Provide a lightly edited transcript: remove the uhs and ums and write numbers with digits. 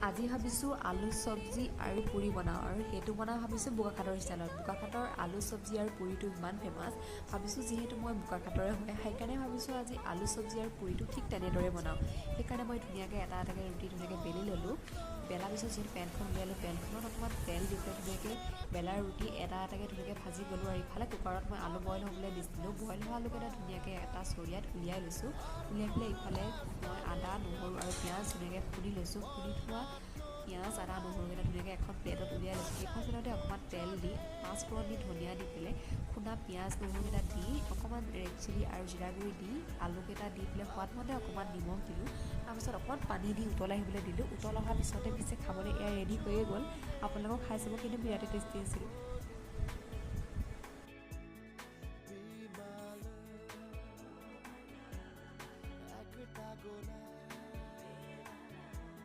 আজি ভাবিছোঁ আলু চব্জি আৰু পুৰি বনাওঁ আৰু সেইটো বনাওঁ ভাবিছোঁ বোকাখাটৰ ষ্টাইলত। বোকাখাটৰ আলু চব্জি আৰু পুৰিটো ইমান ফেমাছ, ভাবিছোঁ যিহেতু মই বোকাখাটৰে হয় সেইকাৰণে ভাবিছোঁ আজি আলু চব্জি আৰু পুৰিটো ঠিক তেনেদৰে বনাওঁ। সেইকাৰণে মই ধুনীয়াকৈ এটা এটাকৈ ৰুটি ধুনীয়াকৈ বেলি ল'লোঁ। বেলাৰ পিছত যিহেতু পেনখন উলিয়ালোঁ, পেনখনত অকণমান তেল দি পেলাই ধুনীয়াকৈ বেলাৰ ৰুটি এটা এটাকৈ ধুনীয়াকৈ ভাজি গ'লোঁ আৰু ইফালে কুকাৰত মই আলু বইল হ'বলৈ দিছিলোঁ। বইল হোৱা আলুকেইটা ধুনীয়াকৈ এটা চৰিয়াত উলিয়াই লৈছোঁ। উলিয়াই পেলাই ইফালে মই আদা নহৰু আৰু পিঁয়াজ ধুনীয়াকৈ খুন্দি লৈছোঁ। খুন্দি থোৱা পিঁয়াজ আদা নহৰুকেইটা ধুনীয়াকৈ এখন প্লেটত উলিয়াই লৈছোঁ। সেইখন প্লেটতে অকণমান তেল দি পাঁচফোৰণ দি ধনিয়া দি পেলাই খুন্দা পিঁয়াজ নহৰুকেইটা দি অকণমান ৰেড চিলি আৰু জিৰা গুড়ি দি আলুকেইটা দি পেলাই সোৱাদমতে অকণমান নিমখ দিলোঁ। তাৰপিছত অকণমান পানী দি উতলাই আহিবলৈ দিলোঁ। উতল অহাৰ পিছতে পিছে খাবলৈ এয়া ৰেডি হৈয়ে গ'ল। আপোনালোকক খাই চাব, কিন্তু বিৰাটেই টেষ্টি আছিল।